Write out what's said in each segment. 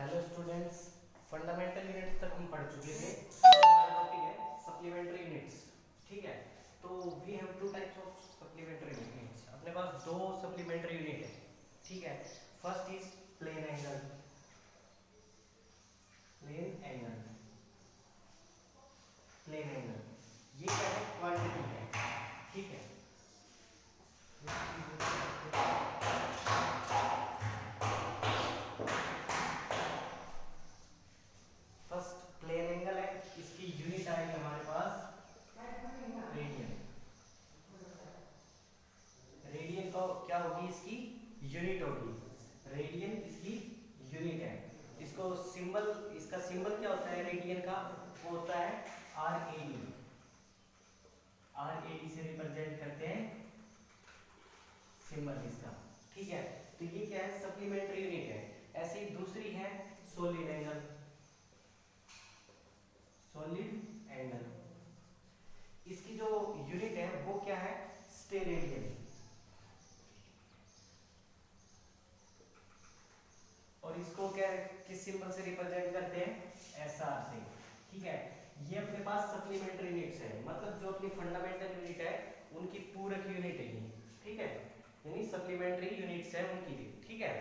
Hello students, fundamental units तक हम पढ़ चुके थे। अब हमारा टॉपिक है सप्लीमेंट्री यूनिट्स। ठीक है, तो we have two types of supplementary units. अपने पास दो सप्लीमेंट्री यूनिट है। ठीक है, first is plane angle. Plane angle, plane angle ये क्या है? क्वांटिटी है। ठीक है, फर्स्ट प्लेन एंगल है, इसकी यूनिट आएगी हमारे पास रेडियन। रेडियन को क्या होगी? इसकी यूनिट होगी। रेडियन इसकी यूनिट है। इसको सिंबल, इसका सिंबल क्या होता है रेडियन का? वो होता है RAD। RAD से रिप्रेजेंट करते हैं सिंबल इसका। ठीक है, तो ये क्या है? सप्लीमेंट्री यूनिट है। ऐसी दूसरी है सॉलिड एंगल। सॉलिड एंगल, इसकी जो यूनिट है वो क्या है? स्टेरेडियन। और इसको क्या है, किस सिंबल से रिप्रेजेंट करते हैं? SR से। ठीक है, ये अपने पास सप्लीमेंट्री यूनिट्स है, मतलब जो अपनी फंडामेंटल यूनिट है उनकी पूरक यूनिट है ये। ठीक है, यानी सप्लीमेंट्री यूनिट्स है उनकी भी। ठीक है,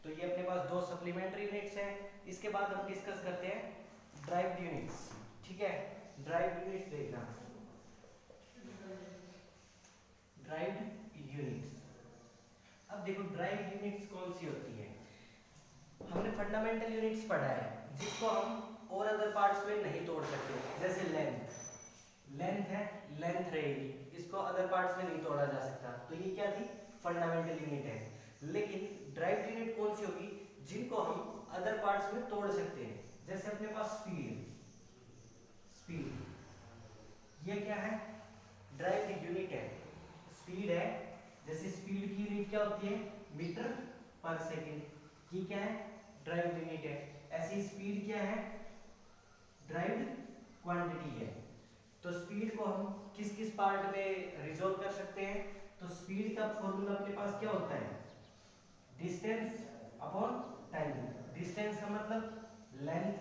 तो ये अपने पास दो सप्लीमेंट्री यूनिट्स है। इसके बाद हम डिस्कस करते हैं ड्राइव्ड यूनिट्स। ठीक है, ड्राइव्ड यूनिट्स देखना। ड्राइव्ड यूनिट्स, अब देखो ड्राइव्ड यूनिट्स कौन सी होती है? हमने फंडामेंटल यूनिट्स पढ़ा है जिसको हम और अदर पार्ट्स में नहीं तोड़ सकते। जैसे लेंथ, लेंथ है, लेंथ रहेगी, इसको अदर पार्ट्स में नहीं तोड़ा जा सकता। तो ये क्या थी? फंडामेंटल यूनिट है। लेकिन ड्राइव्ड यूनिट कौन सी होगी? जिनको हम अदर पार्ट्स में तोड़ सकते हैं। जैसे अपने पास स्पीड, स्पीड ये क्या है? ड्राइव्ड यूनिट है। स्पीड है, जैसे स्पीड की यूनिट क्या होती है? मीटर पर सेकेंड। ये क्या है? ड्राइव्ड यूनिट है। ऐसी स्पीड क्या है? ड्राइव्ड क्वांटिटी है। तो स्पीड को हम किस किस पार्ट में रिजॉल्व कर सकते हैं? तो स्पीड का फॉर्मूला अपने पास क्या होता है? Distance upon time. डिस्टेंस का मतलब लेंथ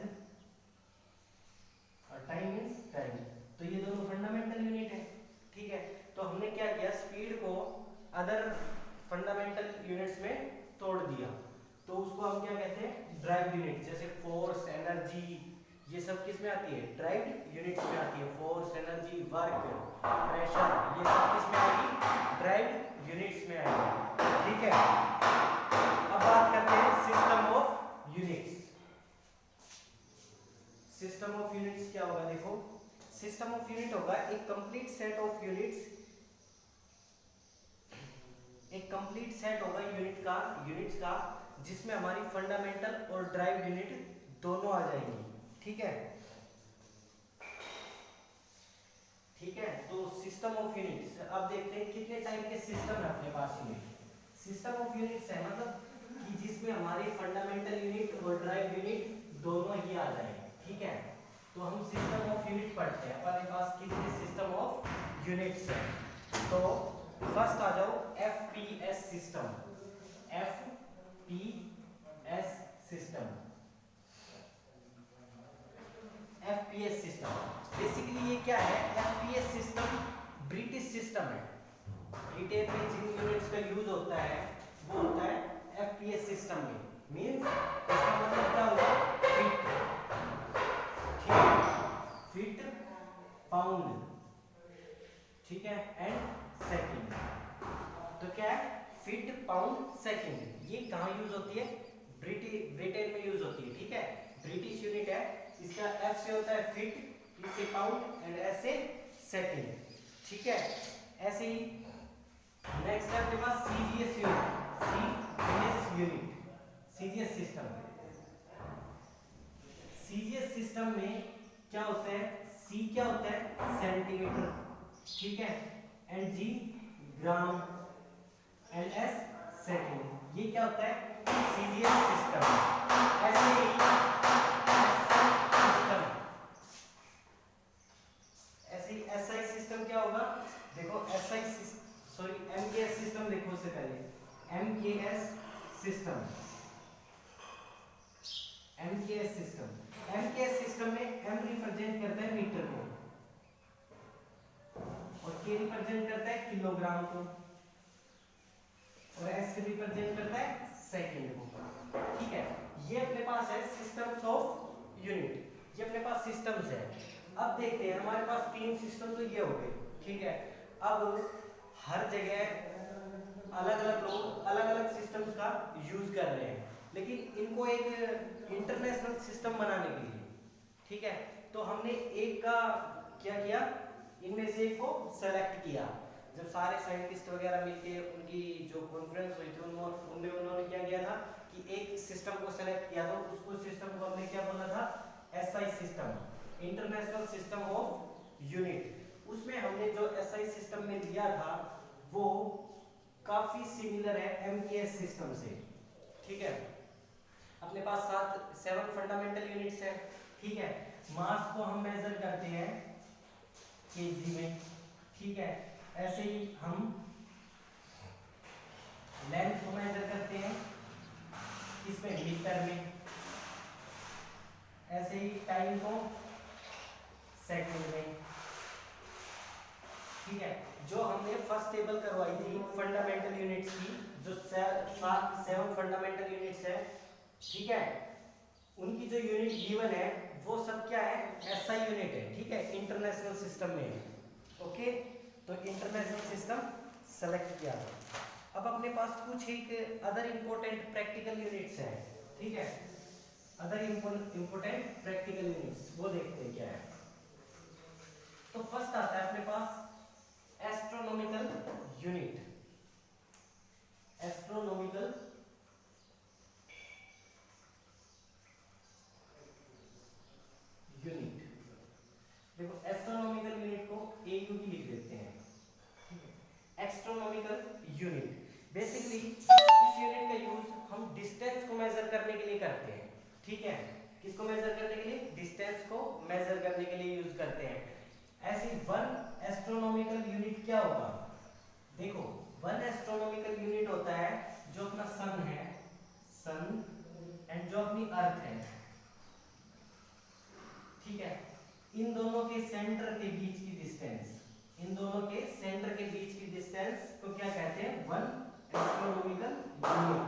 और टाइम मींस टाइम। तो ये दोनों फंडामेंटल यूनिट है। ठीक है, तो हमने क्या किया? स्पीड को अदर फंडामेंटल यूनिट्स में तोड़ दिया। तो उसको हम क्या कहते हैं? Derived unit. जैसे फोर्स, एनर्जी, ये सब किस में आती है? ड्राइव्ड यूनिट्स में आती है। फोर्स, एनर्जी, वर्क, प्रेशर, ये सब किस में आएगी? ड्राइव्ड यूनिट्स में आएगी। ठीक है, अब बात करते हैं system of units. System of units क्या होगा? देखो, सिस्टम ऑफ यूनिट होगा एक कंप्लीट सेट ऑफ यूनिट्स। एक कंप्लीट सेट होगा यूनिट्स का जिसमें हमारी फंडामेंटल और ड्राइव्ड यूनिट दोनों आ जाएंगी। ठीक है, ठीक है, तो सिस्टम ऑफ यूनिट्स अब देखते हैं कितने टाइप के सिस्टम है अपने पास। यूनिट सिस्टम ऑफ यूनिट्स है मतलब कि जिसमें हमारी फंडामेंटल यूनिट और ड्राइव्ड यूनिट दोनों ही आ जाए। ठीक है, तो हम सिस्टम ऑफ यूनिट पढ़ते हैं। अपने पास कितने सिस्टम ऑफ यूनिट्स है? तो फर्स्ट आ जाओ FPS system. FPS system, FPS system basically ये क्या है? FPS सिस्टम ब्रिटिश सिस्टम है। ब्रिटेन में जिन यूनिट्स का यूज होता है वो होता है FPS सिस्टम में। मींस इसका मतलब क्या होगा? फीट, ठीक है, फीट पाउंड, ठीक है, एंड सेकंड। तो क्या है? Feet pound second. ये कहाँ यूज होती है? ब्रिटेन में यूज होती है। ठीक है, ब्रिटिश यूनिट है। इसका F से होता है फीट, P से पाउंड एंड S से सेकंड। ठीक है, ऐसे ही नेक्स्ट है अपने पास CGS unit. CGS unit, CGS system. CGS system में क्या होता है? C क्या होता है? सेंटीमीटर, ठीक है, and G gram and S second. ये क्या होता है? CGS system. ऐसे ही सिस्टम, ऐसे ही SI सिस्टम क्या होगा? देखो SI सॉरी MKS सिस्टम देखो, उससे पहले MKS system. MKS system, MKS system में M रिप्रेजेंट करता है मीटर को और K रिप्रेजेंट करता है किलोग्राम को और S रिप्रेजेंट करता है सेकंड को। ठीक है, ये अपने पास है सिस्टम्स ऑफ यूनिट, ये अपने पास सिस्टम्स है। अब देखते हैं हमारे पास तीन सिस्टम तो ये हो गए। ठीक है, अब हर जगह अलग अलग लोग अलग अलग सिस्टम्स का यूज कर रहे हैं, लेकिन इनको एक इंटरनेशनल सिस्टम बनाने के लिए, ठीक है, तो हमने एक का क्या किया, इनमें से एक को सेलेक्ट किया। जब सारे साइंटिस्ट वगैरह मिलके उनकी जो कॉन्फ्रेंस हुई थी उनमें उन्होंने क्या किया था कि एक सिस्टम को सेलेक्ट किया, तो उसको सिस्टम को हमने क्या बोला था, SI system, international system of unit. उसमें हमने जो एसआई सिस्टम में लिया था वो काफी सिमिलर है एमकेएस सिस्टम से। ठीक है, अपने पास 7 फंडामेंटल यूनिट्स हैं। ठीक है, मास को हम मेजर करते हैं केजी में। ठीक है, ऐसे ही हम लेंथ को मेजर करते हैं इसमें मीटर में, ऐसे ही टाइम को सेकंड में। ठीक है, जो हमने फर्स्ट टेबल करवाई थी फंडामेंटल यूनिट्स की, जो 7 फंडामेंटल यूनिट्स है, ठीक है, उनकी जो यूनिट गिवन है वो सब क्या है, एसआई यूनिट है। ठीक है, इंटरनेशनल सिस्टम में। ओके, तो इंटरनेशनल सिस्टम सेलेक्ट किया। अब अपने पास कुछ एक अदर इंपॉर्टेंट प्रैक्टिकल यूनिट्स हैं। ठीक है, अदर इंपॉर्टेंट प्रैक्टिकल यूनिट्स वो देखते हैं क्या है। तो फर्स्ट आता है अपने पास एस्ट्रोनॉमिकल यूनिट। एस्ट्रोनॉमिकल यूनिट, देखो एस्ट्रोनॉमिकल यूनिट को एयू भी लिख देते हैं। एस्ट्रोनॉमिकल यूनिट बेसिकली इस यूनिट का यूज हम डिस्टेंस को मेजर करने के लिए करते हैं। ठीक है, किसको मेजर करने के लिए, डिस्टेंस को मेजर करने के लिए यूज करते हैं। ऐसे 1 एस्ट्रोनॉमिकल यूनिट क्या होगा, देखो 1 एस्ट्रोनॉमिकल यूनिट होता है जो अपना सन है, सन, एंड जो अपनी अर्थ है। ठीक है, इन दोनों के सेंटर के बीच की डिस्टेंस, इन दोनों के सेंटर के बीच की डिस्टेंस को क्या कहते हैं, 1 एस्ट्रोनॉमिकल यूनिट।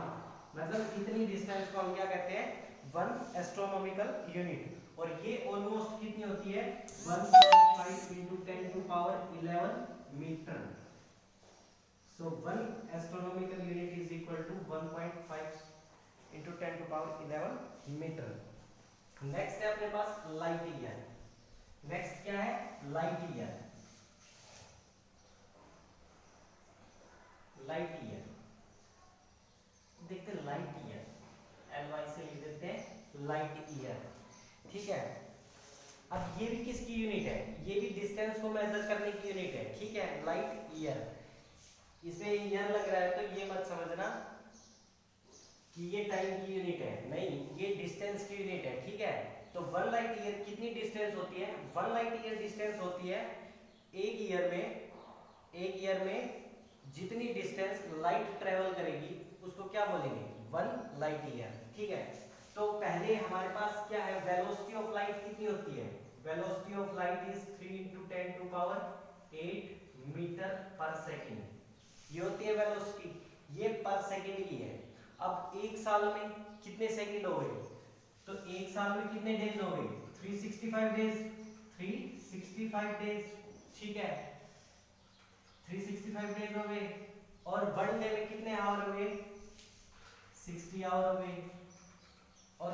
मतलब इतनी डिस्टेंस को हम क्या कहते हैं, 1 एस्ट्रोनॉमिकल यूनिट। और ये ऑलमोस्ट कितनी होती है, 1.5 × 10⁻11 metre. So 1 astronomical unit is equal to 1.5 into 10⁻11 metre. Next है अपने पास लाइट ईयर। नेक्स्ट क्या है, लाइट ईयर। लाइट ईयर देखते हैं, लाइट ईयर LY से लिख देते हैं लाइट ईयर। ठीक है, अब ये भी किसकी यूनिट है, ये भी डिस्टेंस को मेजर करने की यूनिट है। ठीक है, लाइट ईयर, इसमें ईयर लग रहा है तो ये मत समझना कि ये टाइम की यूनिट है, नहीं, ये डिस्टेंस की यूनिट है। ठीक है, तो 1 लाइट ईयर कितनी डिस्टेंस होती है, 1 लाइट ईयर डिस्टेंस होती है एक ईयर में जितनी डिस्टेंस लाइट ट्रेवल करेगी उसको क्या बोलेंगे, 1 लाइट ईयर। ठीक है, तो पहले हमारे पास क्या है, वेलोसिटी ऑफ लाइट कितनी होती है, velocity of light is 3 × 10⁸ metre पर सेकेंड। ये होती है वेलोसिटी, ये पर सेकेंड की है। अब एक साल में कितने सेकंड हो गए, तो एक साल में कितने डेज हो गए, 365 डेज, 365 डेज। ठीक है, 365 डेज हो गए। और 1 डे में कितने आवर हो गए, 60 आवर हो गए। और